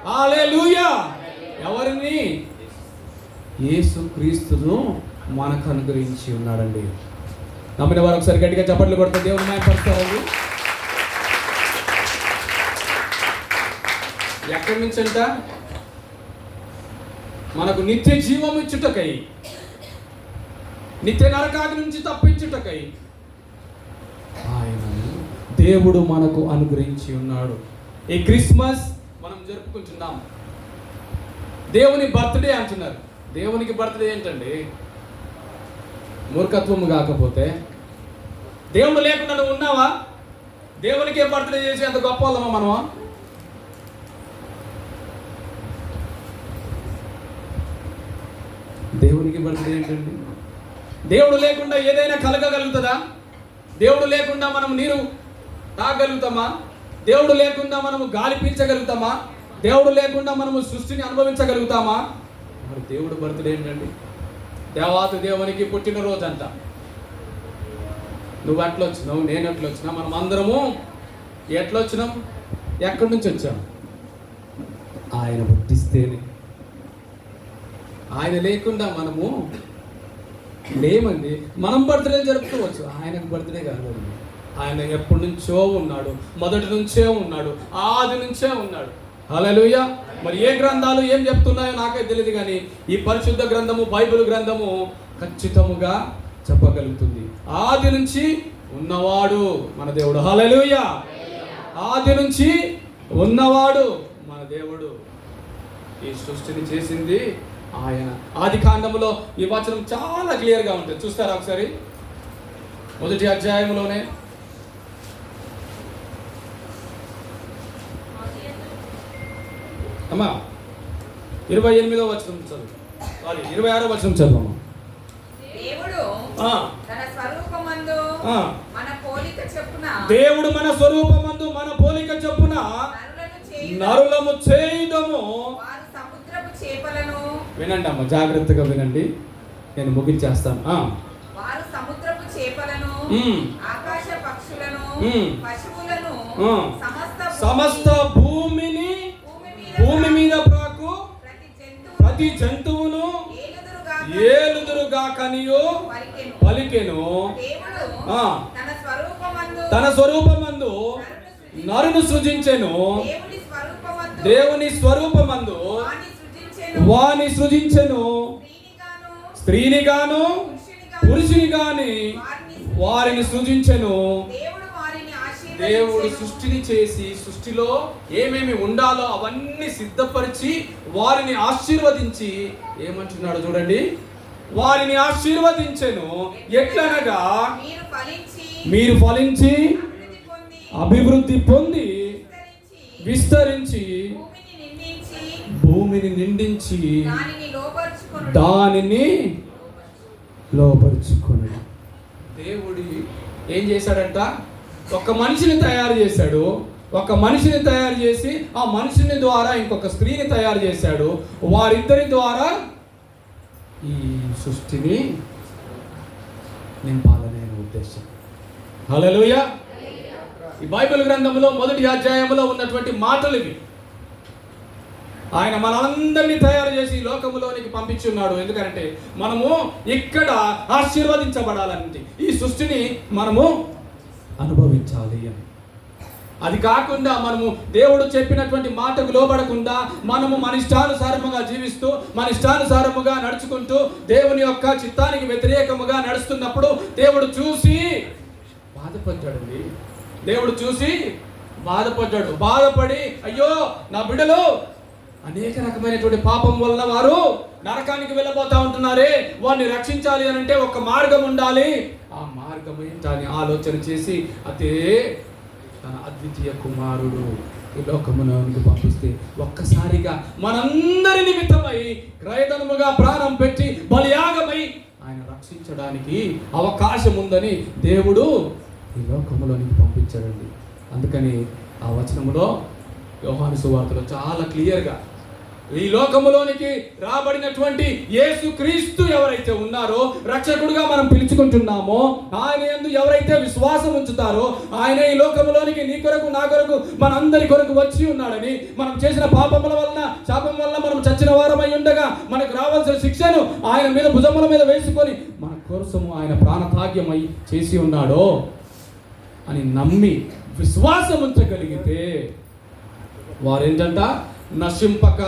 హల్లెలూయా. ఎవరిని? యేసుక్రీస్తును మనకు అనుగ్రహించి ఉన్నాడండి. నమ్మిన వారు ఒకసారి గట్టిగా చప్పట్లు కొడితే దేవుని మహిమపరుస్తారండి. ఎక్కడి నుంచి అంట? మనకు నిత్య జీవం ఇచ్చుటకై, నిత్య నరకాది నుంచి తప్పించుటకై ఆయన దేవుడు మనకు అనుగ్రహించి ఉన్నాడు. ఈ క్రిస్మస్ మనం జరుపుకుంటున్నాం. దేవుని బర్త్డే అంటున్నారు. దేవునికి బర్త్డే ఏంటండి? మూర్ఖత్వము కాకపోతే. దేవుడు లేకుండా నువ్వు ఉన్నావా? దేవునికే బర్త్డే చేసి అంత గొప్ప వాళ్ళమా మనమా? దేవునికి బర్త్డే ఏంటండి? దేవుడు లేకుండా ఏదైనా కలగగలుగుతుందా? దేవుడు లేకుండా మనం నీరు తాగలుగుతామా? దేవుడు లేకుండా మనము గాలి పీల్చగలుగుతామా? దేవుడు లేకుండా మనము సృష్టిని అనుభవించగలుగుతామా? మరి దేవుడు బర్త్డే ఏంటండి? దేవాతి దేవునికి పుట్టినరోజు అంట. నువ్వు అట్లా వచ్చినావు, నేను ఎట్లా వచ్చినా, మనం అందరము ఎట్లా వచ్చినాం? ఎక్కడి నుంచి వచ్చాం? ఆయన పుట్టిస్తేనే. ఆయన లేకుండా మనము లేమండి. మనం బర్త్డే జరుపుకోవచ్చు, ఆయనకు బర్త్డే కాదండి. ఆయన ఎప్పటి నుంచో ఉన్నాడు, మొదటి నుంచే ఉన్నాడు, ఆది నుంచే ఉన్నాడు. హల్లెలూయా. మరి ఏ గ్రంథాలు ఏం చెప్తున్నాయో నాకే తెలియదు, కానీ ఈ పరిశుద్ధ గ్రంథము, బైబిల్ గ్రంథము ఖచ్చితముగా చెప్పగలుగుతుంది. ఆది నుంచి ఉన్నవాడు మన దేవుడు. హల్లెలూయా. ఆది నుంచి ఉన్నవాడు మన దేవుడు. ఈ సృష్టిని చేసింది ఆయన. ఆది కాండములో ఈ వచనం చాలా క్లియర్గా ఉంటుంది. చూస్తారా ఒకసారి? మొదటి అధ్యాయంలోనే అమ్మా 28వ వచనం చదువు, 26వ వచనం చదువు. దేవుడు తన స్వరూపమందు మన పోలిక చొప్పున, దేవుడు మన స్వరూపమందు మన పోలిక చొప్పున నరులము చేయుదము. వారు సముద్రపు చేపలను, వినండి అమ్మ, జాగ్రత్తగా వినండి, నేను ముగించేస్తాను. వారు సముద్రపు చేపలను, ఆకాశ పక్షులను, పశువులను, సమస్త భూమి మీద ప్రాకు ప్రతి జంతువును ఏలుదురుగాకనియు పలికెను. తన స్వరూపమందు నరును సృజించెను. దేవుని స్వరూపమందు వాని సృజించెను. స్త్రీని గాను పురుషుని గాని వారిని సృజించెను. దేవుడు సృష్టిని చేసి, సృష్టిలో ఏమేమి ఉండాలో అవన్నీ సిద్ధపరిచి వారిని ఆశీర్వదించి ఏమంటున్నాడు చూడండి, వారిని ఆశీర్వదించెను. ఎట్లనగా మీరు ఫలించి అభివృద్ధి పొంది విస్తరించి భూమిని నిండించి దానిని లోపరుచుకొని. దేవుడు ఏం చేశాడంట? ఒక మనిషిని తయారు చేశాడు. ఒక మనిషిని తయారు చేసి ఆ మనిషిని ద్వారా ఇంకొక స్త్రీని తయారు చేశాడు. వారిద్దరి ద్వారా ఈ సృష్టిని నింపాలనే ఉద్దేశం. హల్లెలూయా. ఈ బైబిల్ గ్రంథంలో మొదటి అధ్యాయంలో ఉన్నటువంటి మాటలు ఇవి. ఆయన మనందరినీ తయారు చేసి లోకములోనికి పంపించున్నాడు. ఎందుకంటే మనము ఇక్కడ ఆశీర్వదించబడాలంటే ఈ సృష్టిని మనము అనుభవించాలి అని. అది కాకుండా మనము దేవుడు చెప్పినటువంటి మాటకు లోబడకుండా మనము మన ఇష్టానుసారముగా జీవిస్తూ మన ఇష్టానుసారముగా నడుచుకుంటూ దేవుని యొక్క చిత్తానికి వ్యతిరేకముగా నడుస్తున్నప్పుడు దేవుడు చూసి బాధపడ్డాడండి. దేవుడు చూసి బాధపడ్డాడు. బాధపడి అయ్యో నా బిడ్డలు అనేక రకమైనటువంటి పాపం వలన వారు నరకానికి వెళ్ళబోతా ఉంటున్నారే, వారిని రక్షించాలి అని అంటే ఒక మార్గం ఉండాలి. ఆ మార్గం ఏంటని ఆలోచన చేసి అదే తన అద్వితీయ కుమారుడు ఈ లోకములోనికి పంపిస్తే ఒక్కసారిగా మనందరి నిమిత్తమై క్రయధనముగా ప్రాణం పెట్టి బలియాగమై ఆయన రక్షించడానికి అవకాశం ఉందని దేవుడు ఈ లోకములోనికి పంపించాడండి. అందుకని ఆ వచనములో యోహాను సువార్తలో చాలా క్లియర్గా ఈ లోకములోనికి రాబడినటువంటి యేసు క్రీస్తు ఎవరైతే ఉన్నారో, రక్షకుడుగా మనం పిలుచుకుంటున్నామో, ఆయన యందు ఎవరైతే విశ్వాసం ఉంచుతారో, ఆయన ఈ లోకములోనికి నీ కొరకు నా కొరకు మనందరి కొరకు వచ్చి ఉన్నాడని, మనం చేసిన పాపముల వలన శాపం వలన మనం చచ్చిన వారమై ఉండగా మనకు రావాల్సిన శిక్షను ఆయన మీద భుజముల మీద వేసుకొని మన కోసము ఆయన ప్రాణత్యాగమై చేసి ఉన్నాడో అని నమ్మి విశ్వాసం ఉంచగలిగితే వారేంటంట నశింపక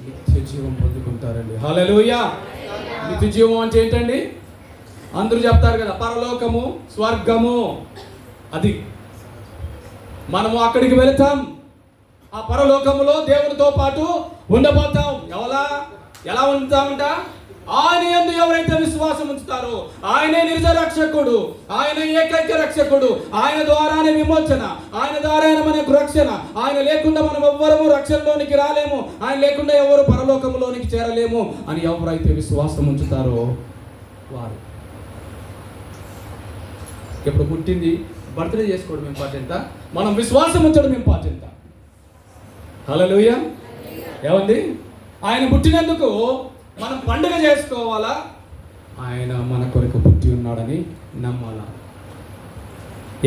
నిత్య జీవం పొందుకుంటారండి. హల్లెలూయా. నిత్య జీవం అంటే ఏంటండి? అందరూ చెప్తారు కదా, పరలోకము, స్వర్గము. అది మనము అక్కడికి వెళతాం. ఆ పరలోకములో దేవునితో పాటు ఉండబోతాం. ఎలా ఉంటామంట? ఆయన యందు ఎవరైతే విశ్వాసం ఉంచుతారో, ఆయనే నిజ రక్షకుడు, ఆయన ఏకైక రక్షకుడు, ఆయన ద్వారానే విమోచన, ఆయన ద్వారానే మనకు రక్షణ. ఆయన లేకుండా మనం ఎవ్వరము రక్షణలోనికి రాలేము, ఆయన లేకుండా ఎవరు పరలోకములోనికి చేరలేము అని ఎవరైతే విశ్వాసం ఉంచుతారో వారు. ఇప్పుడు పుట్టింది బర్త్డే చేసుకోవడం ఇంపార్టెంటా, మనం విశ్వాసం ఉంచడం ఇంపార్టెంటా? హల్లెలూయా. ఏమండి? ఆయన పుట్టినందుకు మనం పండుగ చేసుకోవాలా? ఆయన మన కొరకు పుట్టి ఉన్నాడని నమ్మాలా?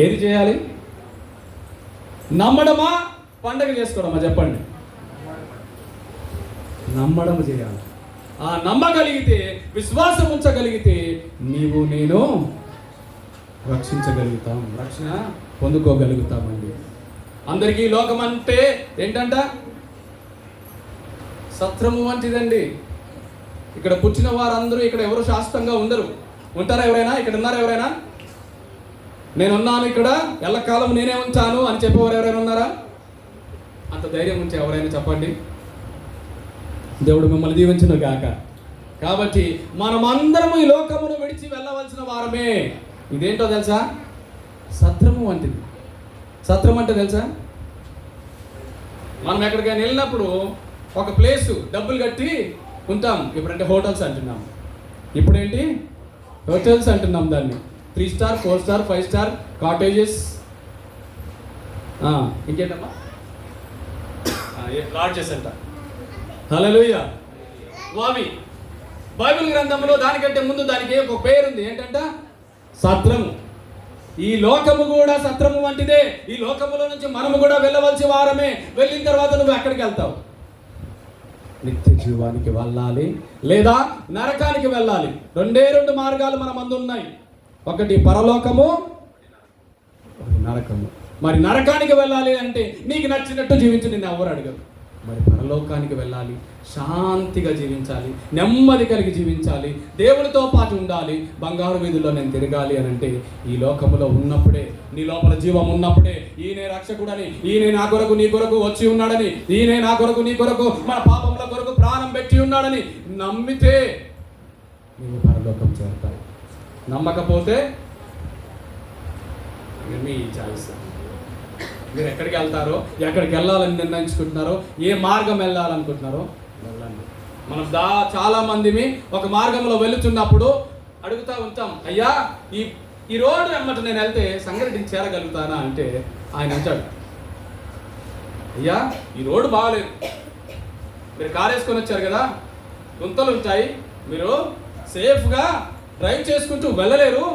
ఏది చేయాలి? నమ్మడమా, పండుగ చేసుకోవడమా? చెప్పండి. నమ్మడం చేయాలి. ఆ నమ్మగలిగితే, విశ్వాసం ఉంచగలిగితే నీవు నేను రక్షించగలుగుతాం, రక్షణ పొందుకోగలుగుతామండి. అందరికీ లోకం అంటే ఏంటంట? సత్రము వంటిదండి. ఇక్కడ పుట్టిన వారందరూ ఇక్కడ ఎవరు శాశ్వతంగా ఉండరు. ఉంటారా ఎవరైనా? ఇక్కడ ఉన్నారా ఎవరైనా? నేనున్నాను ఇక్కడ, ఎల్లకాలం నేనే ఉంటాను అని చెప్పేవారు ఎవరైనా ఉన్నారా? అంత ధైర్యం ఉంటే ఎవరైనా చెప్పండి. దేవుడు మిమ్మల్ని దీవించును గాక. కాబట్టి మనమందరము ఈ లోకమును విడిచి వెళ్ళవలసిన వారమే. ఇదేంటో తెలుసా? సత్రము వంటిది. సత్రం అంటే తెలుసా? మనం ఎక్కడికైనా వెళ్ళినప్పుడు ఒక ప్లేసు డబ్బులు కట్టి ఉంటాం. ఇప్పుడంటే హోటల్స్ అంటున్నాం. ఇప్పుడేంటి? హోటల్స్ అంటున్నాం దాన్ని. 3 స్టార్, 4 స్టార్, 5 స్టార్ కాటేజెస్, ఇంకేంటమ్మా లాడ్జెస్ అంట. హల్లెలూయా. వావి బైబిల్ గ్రంథంలో దానికంటే ముందు దానికి ఒక పేరుంది. ఏంటంట? సత్రము. ఈ లోకము కూడా సత్రము వంటిదే. ఈ లోకములో నుంచి మనము కూడా వెళ్ళవలసి వారమే. వెళ్ళిన తర్వాత నువ్వు ఎక్కడికి వెళ్తావు? నిత్య జీవానికి వెళ్ళాలి, లేదా నరకానికి వెళ్ళాలి. 2 మార్గాలు మన ముందు ఉన్నాయి. ఒకటి పరలోకము, నరకము. మరి నరకానికి వెళ్ళాలి అంటే నీకు నచ్చినట్టు జీవించు, నిన్ను ఎవరు అడగరు. మరి పరలోకానికి వెళ్ళాలి, శాంతిగా జీవించాలి, నెమ్మది కలిగి జీవించాలి, దేవునితో పాటు ఉండాలి, బంగారు వీధుల్లో నేను తిరగాలి అని అంటే ఈ లోకములో ఉన్నప్పుడే, నీ లోపల జీవం ఉన్నప్పుడే, ఈయనే రక్షకుడని, ఈయనే నా కొరకు నీ కొరకు వచ్చి ఉన్నాడని, ఈయనే నా కొరకు నీ కొరకు మన పాపముల కొరకు ప్రాణం పెట్టి ఉన్నాడని నమ్మితే నీవు పరలోకం చేరుతావు. నమ్మకపోతే మీ చాయిస్. మీరు ఎక్కడికి వెళ్తారో, ఎక్కడికి వెళ్ళాలని నిర్ణయించుకుంటున్నారో, ఏ మార్గం వెళ్ళాలనుకుంటున్నారో వెళ్ళండి. మనం చాలా మందిని ఒక మార్గంలో వెళుతున్నప్పుడు అడుగుతూ ఉంటాం, అయ్యా ఈ రోడ్డు వెంబట నేను వెళ్తే సంగారెడ్డికి చేరగలుగుతానా అంటే ఆయన అంటాడు, అయ్యా ఈ రోడ్డు బాగలేదు, మీరు కారు వేసుకొని వచ్చారు కదా, గుంతలు ఉంటాయి, మీరు సేఫ్గా డ్రైవ్ చేసుకుంటూ వెళ్ళలేరు,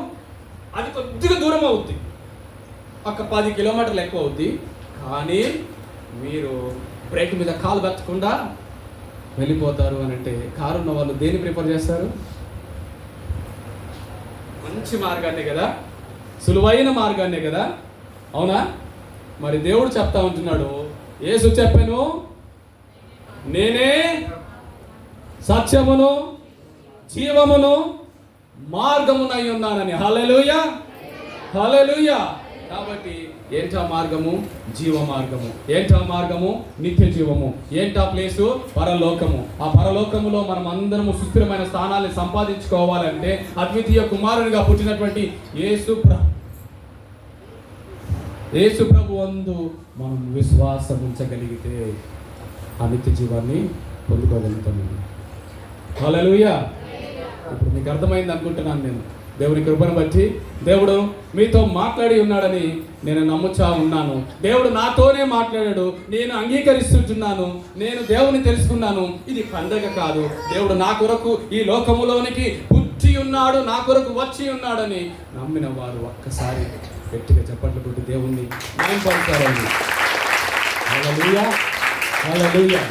అది కొద్దిగా దూరం అవుద్ది, ఒక 10 కిలోమీటర్లు ఎక్కువ అవుద్ది, కానీ మీరు బ్రేక్ మీద కాలు పెట్టకుండా వెళ్ళిపోతారు అని అంటే కారు ఉన్న వాళ్ళు దేన్ని ప్రిఫర్ చేస్తారు? మంచి మార్గాన్నే కదా, సులువైన మార్గాన్నే కదా, అవునా? మరి దేవుడు చెప్తా ఉంటున్నాడు, యేసు చెప్పాను, నేనే సత్యమును జీవమును మార్గమునై ఉన్నానని. హల్లెలూయా, హల్లెలూయా. కాబట్టి ఏంటా మార్గము? జీవ మార్గము. ఏంటా మార్గము? నిత్య జీవము. ఏంటా ప్లేసు? పరలోకము. ఆ పరలోకములో మనం అందరము సుస్థిరమైన స్థానాన్ని సంపాదించుకోవాలంటే అద్వితీయ కుమారునిగా పుట్టినటువంటి యేసు ప్రభు అందు మనం విశ్వాసం ఉంచగలిగితే ఆ నిత్య జీవాన్ని పొందుకోగలుగుతాము. హల్లెలూయా. ఇప్పుడు మీకు అర్థమైంది అనుకుంటున్నాను నేను. దేవుని కృపను బట్టి దేవుడు మీతో మాట్లాడి ఉన్నాడని నేను నమ్ముచా ఉన్నాను. దేవుడు నాతోనే మాట్లాడాడు, నేను అంగీకరిస్తున్నాను, నేను దేవుని తెలుసుకున్నాను. ఇది పండగ కాదు, దేవుడు నా కొరకు ఈ లోకములోనికి పుట్టి ఉన్నాడు, నా కొరకు వచ్చి ఉన్నాడని నమ్మిన వారు ఒక్కసారి గట్టిగా చప్పట్లు కొట్టి దేవుణ్ణి మహిమపరచాలని. హల్లెలూయా, హల్లెలూయా.